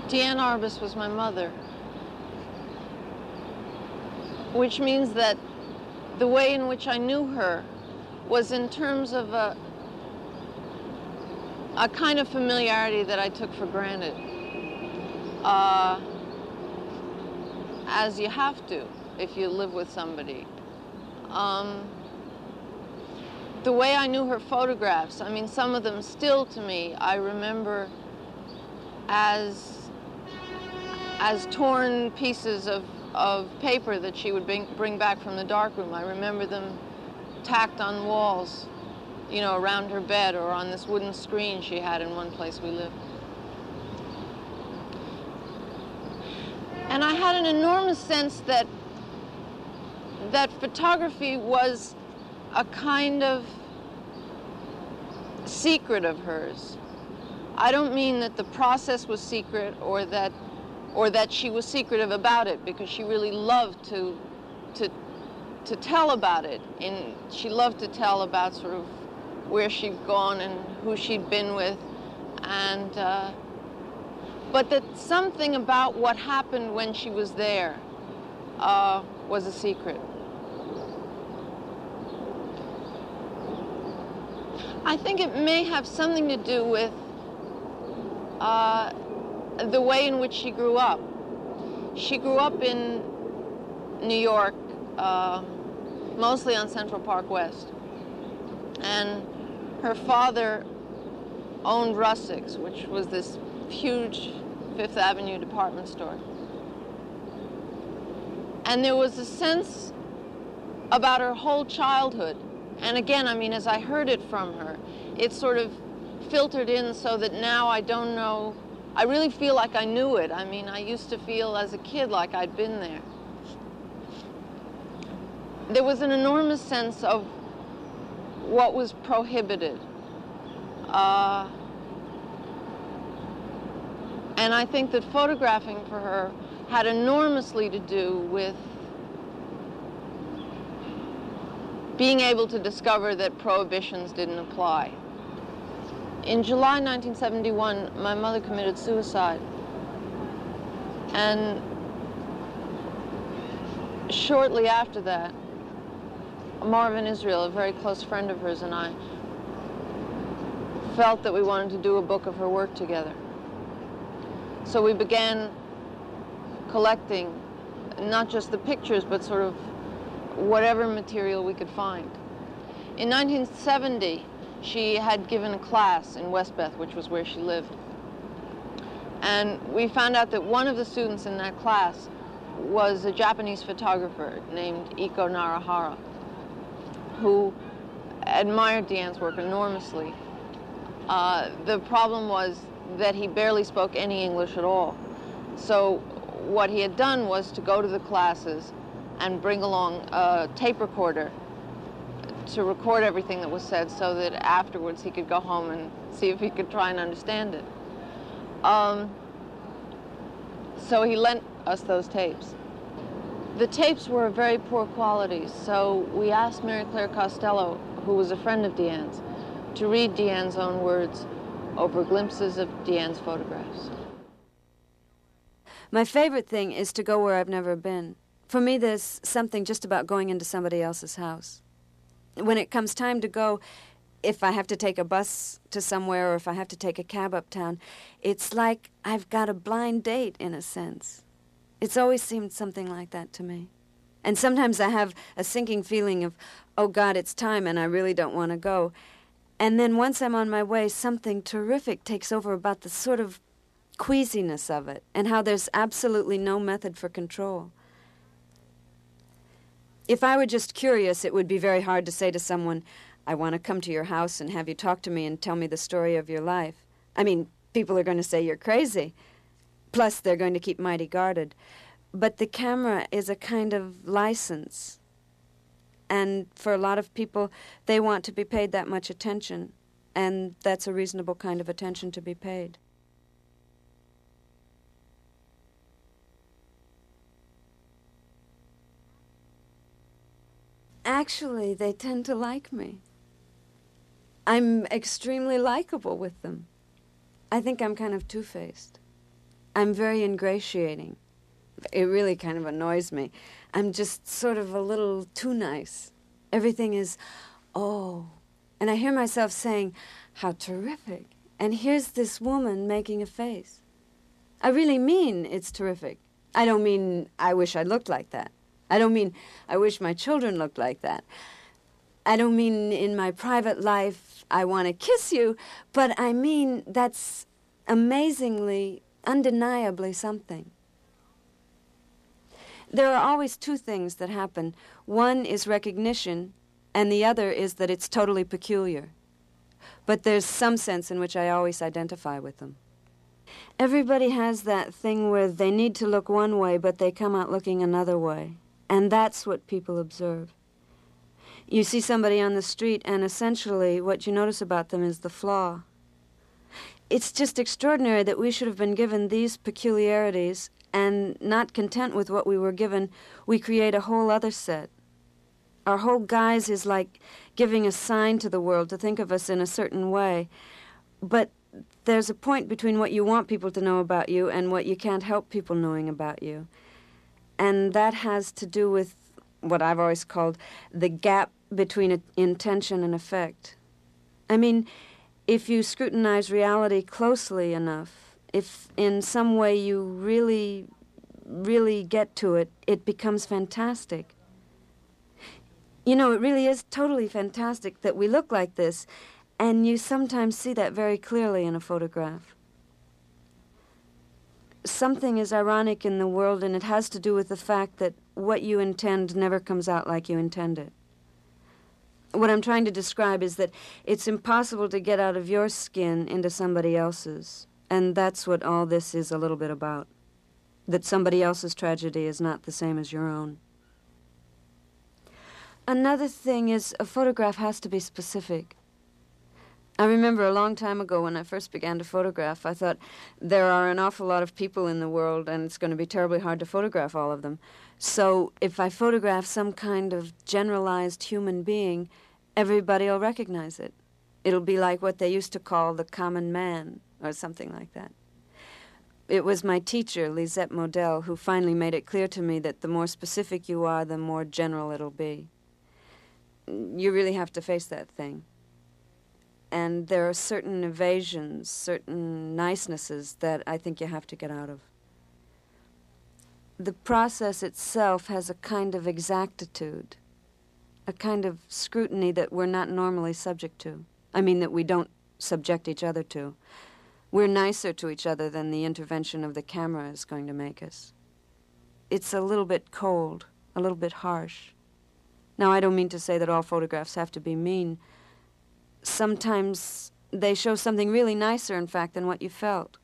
Diane Arbus was my mother, which means that the way in which I knew her was in terms of a kind of familiarity that I took for granted, as you have to if you live with somebody. The way I knew her photographs, I mean, some of them still to me, I remember as torn pieces of paper that she would bring back from the darkroom. I remember them tacked on walls, you know, around her bed or on this wooden screen she had in one place we lived. And I had an enormous sense that photography was a kind of secret of hers. I don't mean that the process was secret or that she was secretive about it, because she really loved to tell about it. And she loved to tell about sort of where she'd gone and who she'd been with, and but that something about what happened when she was there was a secret. I think it may have something to do with the way in which she grew up. She grew up in New York, mostly on Central Park West. And her father owned Russik's, which was this huge Fifth Avenue department store. And there was a sense about her whole childhood. And again, I mean, as I heard it from her, it sort of filtered in so that now I don't know, I really feel like I knew it. I mean, I used to feel as a kid like I'd been there. There was an enormous sense of what was prohibited. And I think that photographing for her had enormously to do with being able to discover that prohibitions didn't apply. In July 1971, my mother committed suicide. And shortly after that, Marvin Israel, a very close friend of hers, and I felt that we wanted to do a book of her work together. So we began collecting not just the pictures, but sort of whatever material we could find. In 1970, she had given a class in Westbeth, which was where she lived. And we found out that one of the students in that class was a Japanese photographer named Iko Narahara, who admired Diane's work enormously. The problem was that he barely spoke any English at all. So what he had done was to go to the classes and bring along a tape recorder to record everything that was said, so that afterwards he could go home and see if he could try and understand it. So he lent us those tapes. The tapes were of very poor quality, so we asked Mary Claire Costello, who was a friend of Diane's, to read Diane's own words over glimpses of Diane's photographs. My favorite thing is to go where I've never been. For me, there's something just about going into somebody else's house. When it comes time to go, if I have to take a bus to somewhere or if I have to take a cab uptown, it's like I've got a blind date, in a sense. It's always seemed something like that to me. And sometimes I have a sinking feeling of, oh God, it's time and I really don't want to go. And then once I'm on my way, something terrific takes over about the sort of queasiness of it and how there's absolutely no method for control. If I were just curious, it would be very hard to say to someone, I want to come to your house and have you talk to me and tell me the story of your life. I mean, people are going to say you're crazy. Plus, they're going to keep mighty guarded. But the camera is a kind of license. And for a lot of people, they want to be paid that much attention. And that's a reasonable kind of attention to be paid. Actually, they tend to like me. I'm extremely likable with them. I think I'm kind of two-faced. I'm very ingratiating. It really kind of annoys me. I'm just sort of a little too nice. Everything is, oh. And I hear myself saying, how terrific. And here's this woman making a face. I really mean it's terrific. I don't mean I wish I looked like that. I don't mean I wish my children looked like that. I don't mean in my private life I want to kiss you, but I mean that's amazingly, undeniably something. There are always two things that happen. One is recognition, and the other is that it's totally peculiar. But there's some sense in which I always identify with them. Everybody has that thing where they need to look one way, but they come out looking another way. And that's what people observe. You see somebody on the street, and essentially what you notice about them is the flaw. It's just extraordinary that we should have been given these peculiarities, and not content with what we were given, we create a whole other set. Our whole guise is like giving a sign to the world to think of us in a certain way. But there's a point between what you want people to know about you and what you can't help people knowing about you. And that has to do with what I've always called the gap between intention and effect. I mean, if you scrutinize reality closely enough, if in some way you really, really get to it, it becomes fantastic. You know, it really is totally fantastic that we look like this, and you sometimes see that very clearly in a photograph. Something is ironic in the world, and it has to do with the fact that what you intend never comes out like you intend it. What I'm trying to describe is that it's impossible to get out of your skin into somebody else's, and that's what all this is a little bit about, that somebody else's tragedy is not the same as your own. Another thing is a photograph has to be specific. I remember a long time ago when I first began to photograph, I thought there are an awful lot of people in the world and it's going to be terribly hard to photograph all of them. So if I photograph some kind of generalized human being, everybody will recognize it. It'll be like what they used to call the common man or something like that. It was my teacher, Lisette Model, who finally made it clear to me that the more specific you are, the more general it'll be. You really have to face that thing. And there are certain evasions, certain nicenesses that I think you have to get out of. The process itself has a kind of exactitude, a kind of scrutiny that we're not normally subject to. I mean, that we don't subject each other to. We're nicer to each other than the intervention of the camera is going to make us. It's a little bit cold, a little bit harsh. Now, I don't mean to say that all photographs have to be mean. Sometimes they show something really nicer, in fact, than what you felt,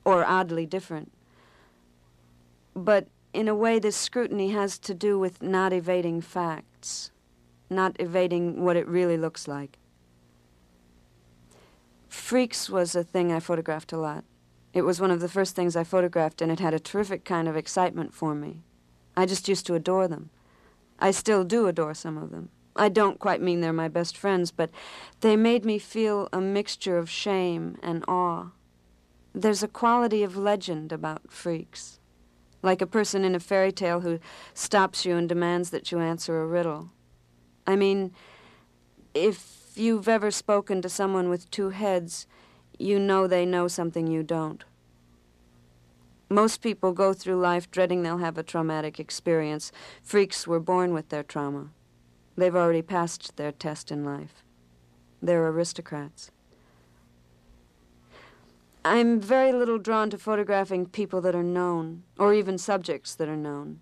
or oddly different. But in a way, this scrutiny has to do with not evading facts, not evading what it really looks like. Freaks was a thing I photographed a lot. It was one of the first things I photographed, and it had a terrific kind of excitement for me. I just used to adore them. I still do adore some of them. I don't quite mean they're my best friends, but they made me feel a mixture of shame and awe. There's a quality of legend about freaks, like a person in a fairy tale who stops you and demands that you answer a riddle. I mean, if you've ever spoken to someone with two heads, you know they know something you don't. Most people go through life dreading they'll have a traumatic experience. Freaks were born with their trauma. They've already passed their test in life. They're aristocrats. I'm very little drawn to photographing people that are known, or even subjects that are known.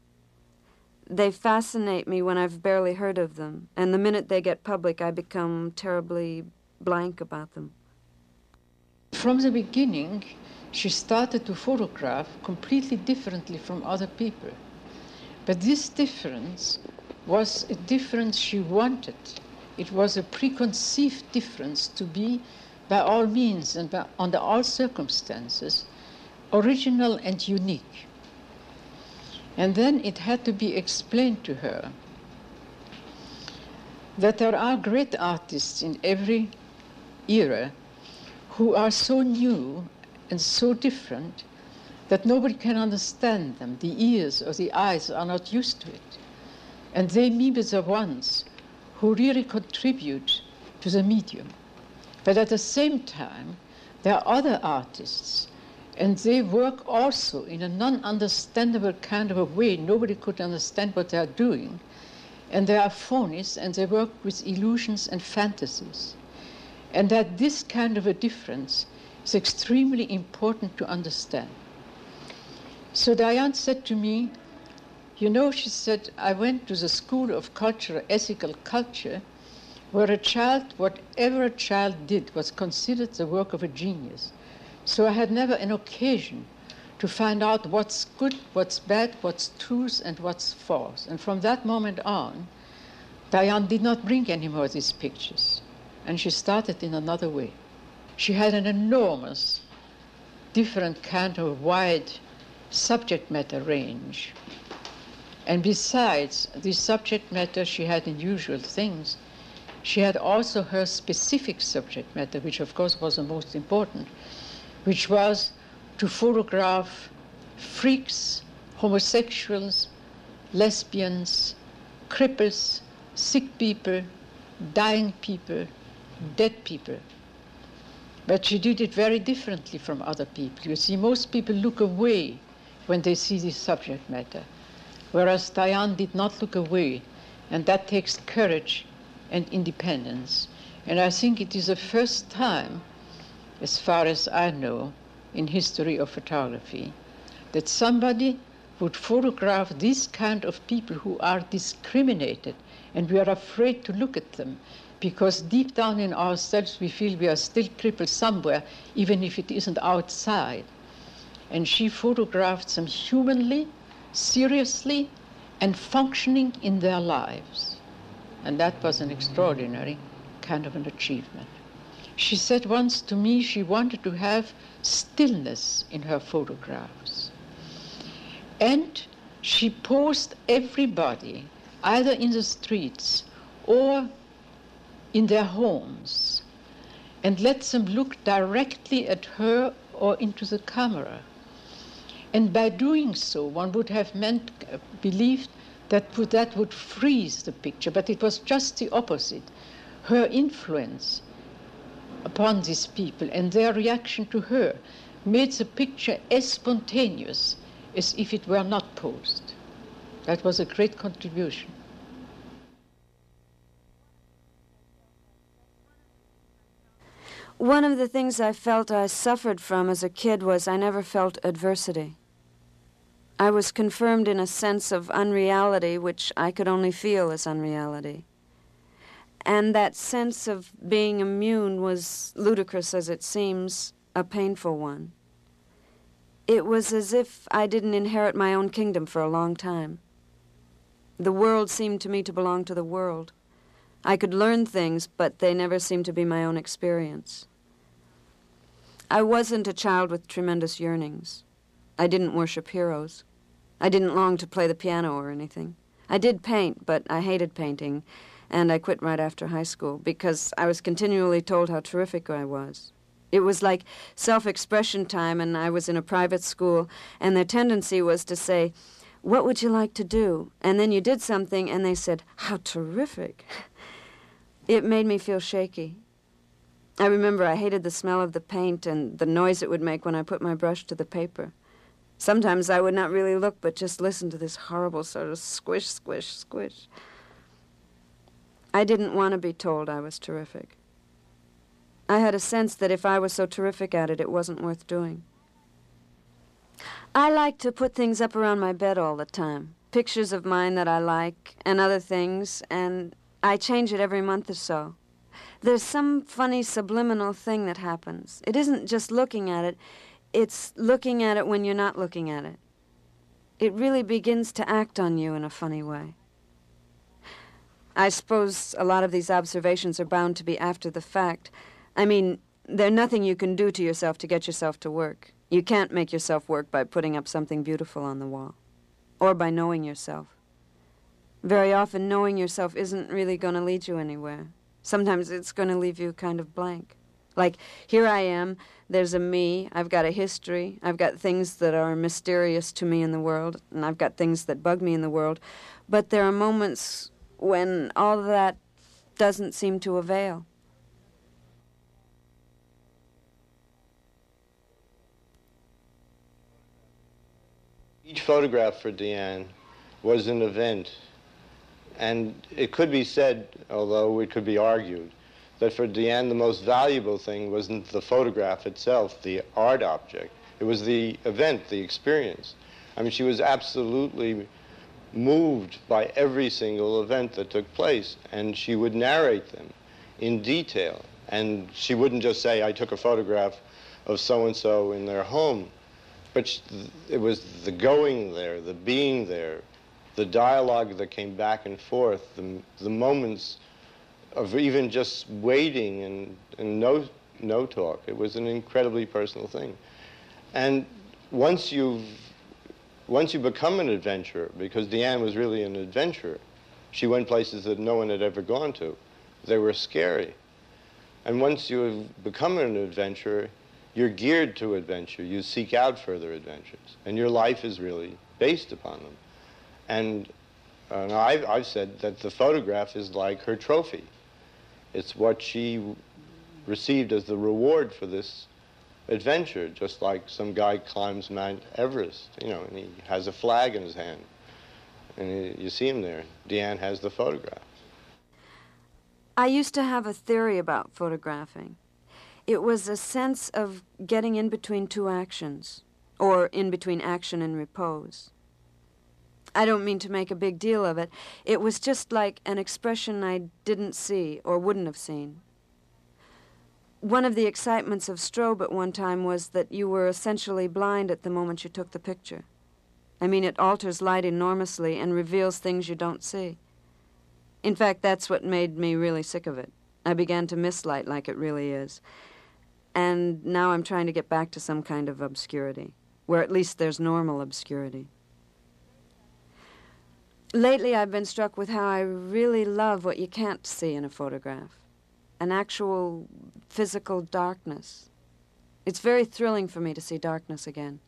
They fascinate me when I've barely heard of them, and the minute they get public, I become terribly blank about them. From the beginning, she started to photograph completely differently from other people. But this difference was a difference she wanted. It was a preconceived difference to be, by all means and under all circumstances, original and unique. And then it had to be explained to her that there are great artists in every era who are so new and so different that nobody can understand them. The ears or the eyes are not used to it. And they maybe the ones who really contribute to the medium. But at the same time, there are other artists, and they work also in a non-understandable kind of a way. Nobody could understand what they are doing. And they are phonies, and they work with illusions and fantasies. And that this kind of a difference is extremely important to understand. So Diane said to me, you know, she said, I went to the School of Culture, Ethical Culture, where a child, whatever a child did, was considered the work of a genius. So I had never an occasion to find out what's good, what's bad, what's truth, and what's false. And from that moment on, Diane did not bring any more of these pictures. And she started in another way. She had an enormous, different kind of wide subject matter range. And besides the subject matter she had in usual things, she had also her specific subject matter, which of course was the most important, which was to photograph freaks, homosexuals, lesbians, cripples, sick people, dying people, dead people. But she did it very differently from other people. You see, most people look away when they see this subject matter, whereas Diane did not look away, and that takes courage and independence. And I think it is the first time, as far as I know, in history of photography, that somebody would photograph this kind of people who are discriminated, and we are afraid to look at them, because deep down in ourselves we feel we are still crippled somewhere, even if it isn't outside. And she photographed them humanly, seriously, and functioning in their lives. And that was an extraordinary kind of an achievement. She said once to me she wanted to have stillness in her photographs. And she posed everybody, either in the streets or in their homes, and let them look directly at her or into the camera. And by doing so, one would have believed that would freeze the picture, but it was just the opposite. Her influence upon these people and their reaction to her made the picture as spontaneous as if it were not posed. That was a great contribution. One of the things I felt I suffered from as a kid was I never felt adversity. I was confirmed in a sense of unreality, which I could only feel as unreality. And that sense of being immune was, ludicrous as it seems, a painful one. It was as if I didn't inherit my own kingdom for a long time. The world seemed to me to belong to the world. I could learn things, but they never seemed to be my own experience. I wasn't a child with tremendous yearnings. I didn't worship heroes. I didn't long to play the piano or anything. I did paint, but I hated painting, and I quit right after high school because I was continually told how terrific I was. It was like self-expression time, and I was in a private school, and their tendency was to say, "What would you like to do?" And then you did something, and they said, "How terrific." It made me feel shaky. I remember I hated the smell of the paint and the noise it would make when I put my brush to the paper. Sometimes I would not really look, but just listen to this horrible sort of squish, squish, squish. I didn't want to be told I was terrific. I had a sense that if I was so terrific at it, it wasn't worth doing. I like to put things up around my bed all the time, pictures of mine that I like and other things, and I change it every month or so. There's some funny subliminal thing that happens. It isn't just looking at it, it's looking at it when you're not looking at it. It really begins to act on you in a funny way. I suppose a lot of these observations are bound to be after the fact. I mean, there's nothing you can do to yourself to get yourself to work. You can't make yourself work by putting up something beautiful on the wall, or by knowing yourself. Very often, knowing yourself isn't really going to lead you anywhere. Sometimes it's going to leave you kind of blank, Like, here I am, there's a me, I've got a history, I've got things that are mysterious to me in the world, and I've got things that bug me in the world. But there are moments when all that doesn't seem to avail. Each photograph for Diane was an event, and it could be said, although it could be argued, that for Diane the most valuable thing wasn't the photograph itself, the art object. It was the event, the experience. I mean, she was absolutely moved by every single event that took place, and she would narrate them in detail. And she wouldn't just say, I took a photograph of so-and-so in their home. But it was the going there, the being there, the dialogue that came back and forth, the moments of even just waiting and no talk. It was an incredibly personal thing. And once you become an adventurer, because Diane was really an adventurer, she went places that no one had ever gone to. They were scary. And once you have become an adventurer, you're geared to adventure. You seek out further adventures. And your life is really based upon them. And I've said that the photograph is like her trophy. It's what she received as the reward for this adventure, just like some guy climbs Mount Everest, you know, and he has a flag in his hand. And you see him there. Diane has the photograph. I used to have a theory about photographing. It was a sense of getting in between two actions, or in between action and repose. I don't mean to make a big deal of it. It was just like an expression I didn't see or wouldn't have seen. One of the excitements of strobe at one time was that you were essentially blind at the moment you took the picture. I mean, it alters light enormously and reveals things you don't see. In fact, that's what made me really sick of it. I began to miss light like it really is. And now I'm trying to get back to some kind of obscurity, where at least there's normal obscurity. Lately, I've been struck with how I really love what you can't see in a photograph, an actual physical darkness. It's very thrilling for me to see darkness again.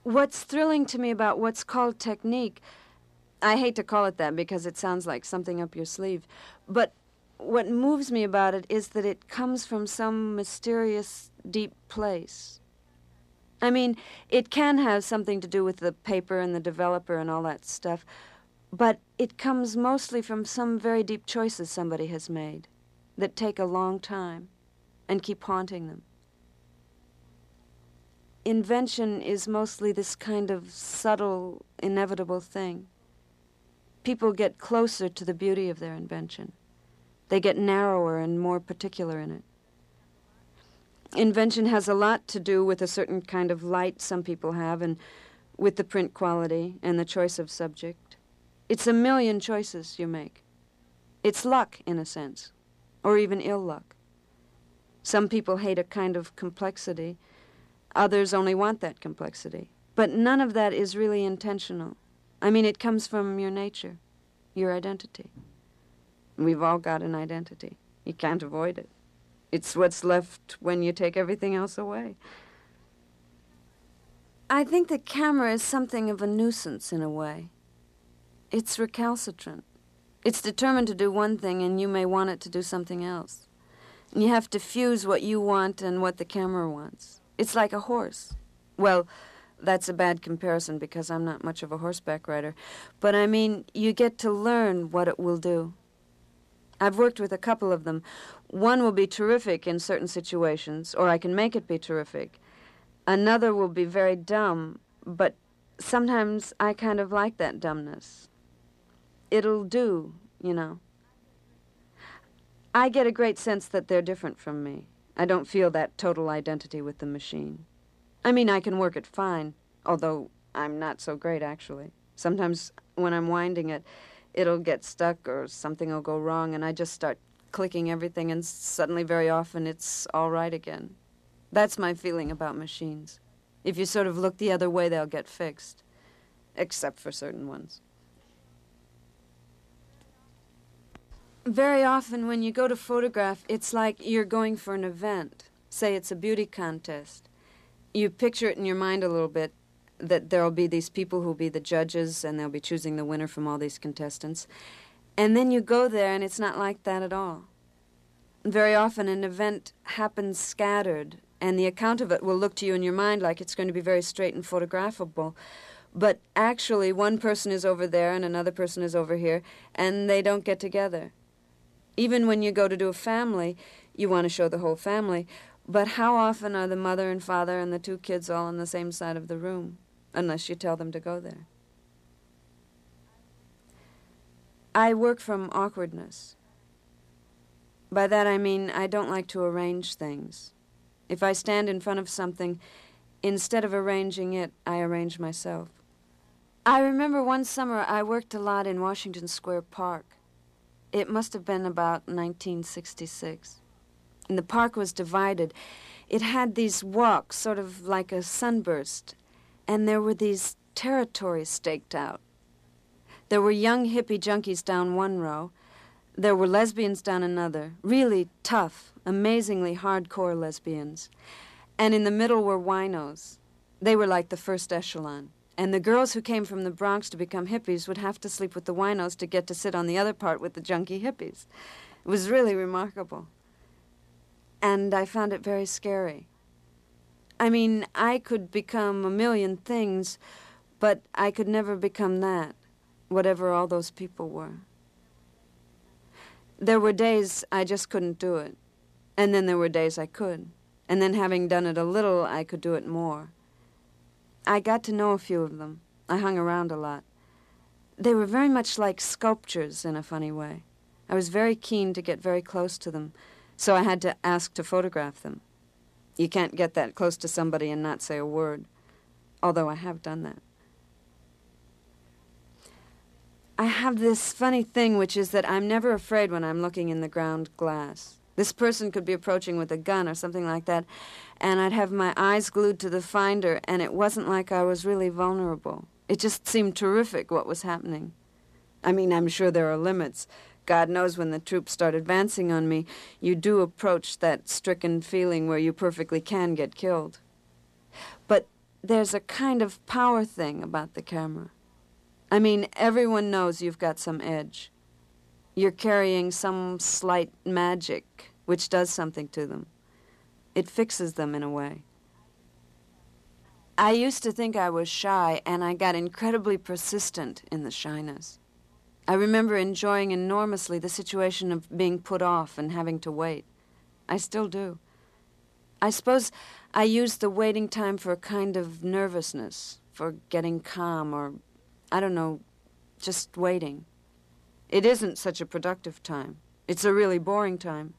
What's thrilling to me about what's called technique, I hate to call it that because it sounds like something up your sleeve, but what moves me about it is that it comes from some mysterious, deep place. I mean, it can have something to do with the paper and the developer and all that stuff, but it comes mostly from some very deep choices somebody has made that take a long time and keep haunting them. Invention is mostly this kind of subtle, inevitable thing. People get closer to the beauty of their invention. They get narrower and more particular in it. Invention has a lot to do with a certain kind of light some people have and with the print quality and the choice of subject. It's a million choices you make. It's luck, in a sense, or even ill luck. Some people hate a kind of complexity. Others only want that complexity. But none of that is really intentional. I mean, it comes from your nature, your identity. We've all got an identity. You can't avoid it. It's what's left when you take everything else away. I think the camera is something of a nuisance in a way. It's recalcitrant. It's determined to do one thing, and you may want it to do something else. And you have to fuse what you want and what the camera wants. It's like a horse. Well, that's a bad comparison because I'm not much of a horseback rider. But I mean, you get to learn what it will do. I've worked with a couple of them. One will be terrific in certain situations, or I can make it be terrific. Another will be very dumb, but sometimes I kind of like that dumbness. It'll do, you know. I get a great sense that they're different from me. I don't feel that total identity with the machine. I mean, I can work it fine, although I'm not so great, actually. Sometimes when I'm winding it, it'll get stuck or something will go wrong, and I just start clicking everything, and suddenly, very often, it's all right again. That's my feeling about machines. If you sort of look the other way, they'll get fixed, except for certain ones. Very often when you go to photograph, it's like you're going for an event. Say it's a beauty contest. You picture it in your mind a little bit, that there'll be these people who'll be the judges and they'll be choosing the winner from all these contestants. And then you go there and it's not like that at all. Very often an event happens scattered, and the account of it will look to you in your mind like it's going to be very straight and photographable. But actually one person is over there and another person is over here, and they don't get together. Even when you go to do a family, you want to show the whole family, but how often are the mother and father and the two kids all on the same side of the room, unless you tell them to go there? I work from awkwardness. By that I mean I don't like to arrange things. If I stand in front of something, instead of arranging it, I arrange myself. I remember one summer I worked a lot in Washington Square Park. It must have been about 1966. And the park was divided. It had these walks, sort of like a sunburst, and there were these territories staked out. There were young hippie junkies down one row. There were lesbians down another, really tough, amazingly hardcore lesbians. And in the middle were winos. They were like the first echelon. And the girls who came from the Bronx to become hippies would have to sleep with the winos to get to sit on the other part with the junkie hippies. It was really remarkable. And I found it very scary. I mean, I could become a million things, but I could never become that, whatever all those people were. There were days I just couldn't do it. And then there were days I could. And then having done it a little, I could do it more. I got to know a few of them. I hung around a lot. They were very much like sculptures in a funny way. I was very keen to get very close to them, so I had to ask to photograph them. You can't get that close to somebody and not say a word, although I have done that. I have this funny thing, which is that I'm never afraid when I'm looking in the ground glass. This person could be approaching with a gun or something like that, and I'd have my eyes glued to the finder, and it wasn't like I was really vulnerable. It just seemed terrific what was happening. I mean, I'm sure there are limits. God knows when the troops start advancing on me, you do approach that stricken feeling where you perfectly can get killed. But there's a kind of power thing about the camera. I mean, everyone knows you've got some edge. You're carrying some slight magic which does something to them. It fixes them in a way. I used to think I was shy, and I got incredibly persistent in the shyness. I remember enjoying enormously the situation of being put off and having to wait. I still do. I suppose I used the waiting time for a kind of nervousness, for getting calm, or, I don't know, just waiting. It isn't such a productive time. It's a really boring time.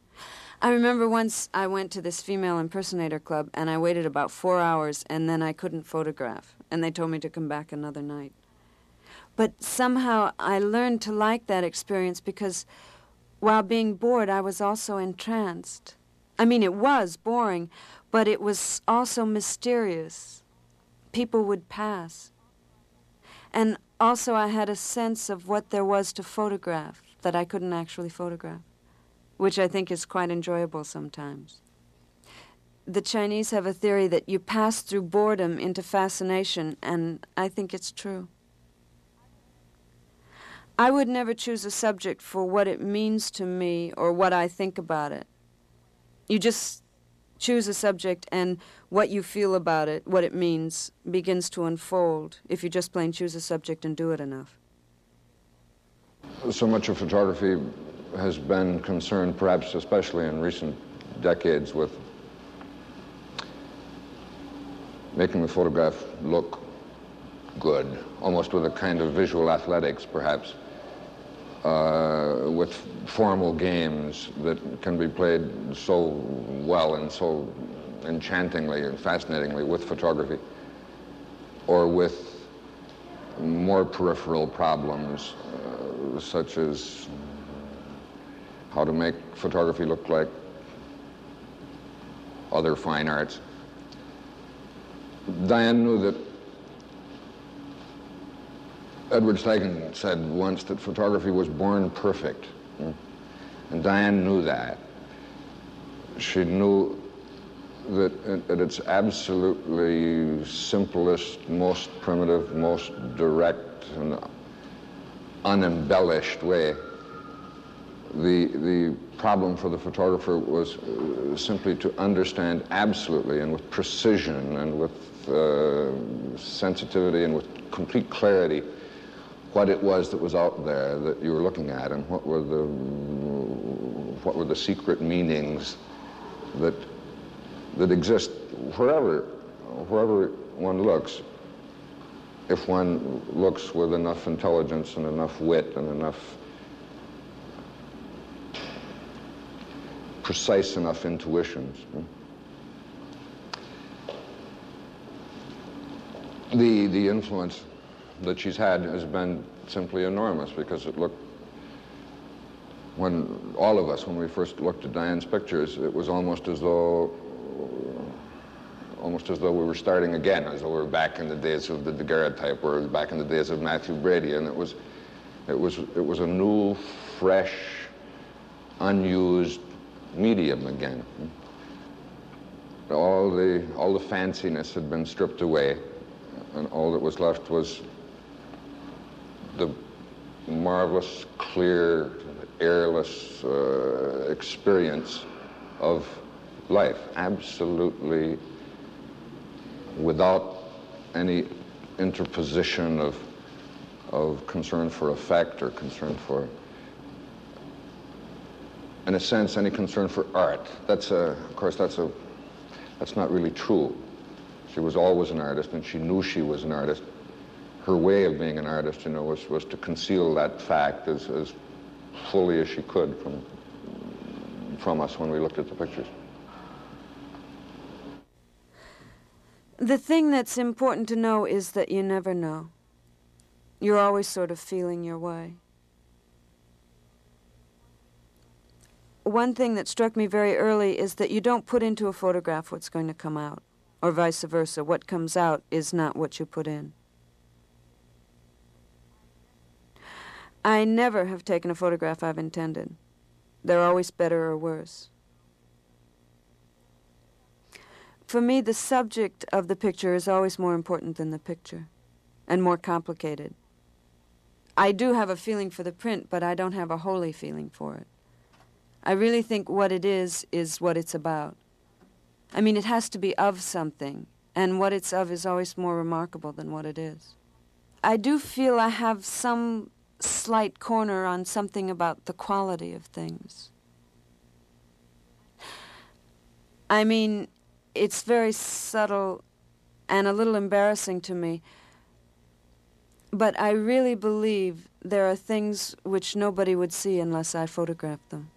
I remember once I went to this female impersonator club, and I waited about 4 hours, and then I couldn't photograph, and they told me to come back another night. But somehow I learned to like that experience because while being bored, I was also entranced. I mean, it was boring, but it was also mysterious. People would pass. And also I had a sense of what there was to photograph that I couldn't actually photograph, which I think is quite enjoyable sometimes. The Chinese have a theory that you pass through boredom into fascination, and I think it's true. I would never choose a subject for what it means to me or what I think about it. You just choose a subject, and what you feel about it, what it means, begins to unfold if you just plain choose a subject and do it enough. So much of photography has been concerned, perhaps especially in recent decades, with making the photograph look good, almost with a kind of visual athletics, perhaps, with formal games that can be played so well and so enchantingly and fascinatingly with photography, or with more peripheral problems, such as how to make photography look like other fine arts. Diane knew that Edward Steichen said once that photography was born perfect. And Diane knew that. She knew that at its absolutely simplest, most primitive, most direct and unembellished way, the problem for the photographer was simply to understand absolutely and with precision and with sensitivity and with complete clarity what it was that was out there that you were looking at, and what were the secret meanings that exist wherever one looks, if one looks with enough intelligence and enough wit and enough precise enough intuitions. The influence that she's had has been simply enormous, because it looked, when all of us, when we first looked at Diane's pictures, it was almost as though we were starting again, as though we were back in the days of the daguerreotype, or back in the days of Matthew Brady, and it was a new, fresh, unused medium again. All the fanciness had been stripped away, and all that was left was the marvelous, clear, airless experience of life, absolutely without any interposition of concern for effect or concern for, in a sense, any concern for art. Of course, that's not really true. She was always an artist, and she knew she was an artist. Her way of being an artist, was to conceal that fact as fully as she could from us when we looked at the pictures. The thing that's important to know is that you never know. You're always sort of feeling your way. One thing that struck me very early is that you don't put into a photograph what's going to come out, or vice versa. What comes out is not what you put in. I never have taken a photograph I've intended. They're always better or worse. For me, the subject of the picture is always more important than the picture, and more complicated. I do have a feeling for the print, but I don't have a holy feeling for it. I really think what it is what it's about. I mean, it has to be of something, and what it's of is always more remarkable than what it is. I do feel I have some slight corner on something about the quality of things. I mean, it's very subtle and a little embarrassing to me, but I really believe there are things which nobody would see unless I photographed them.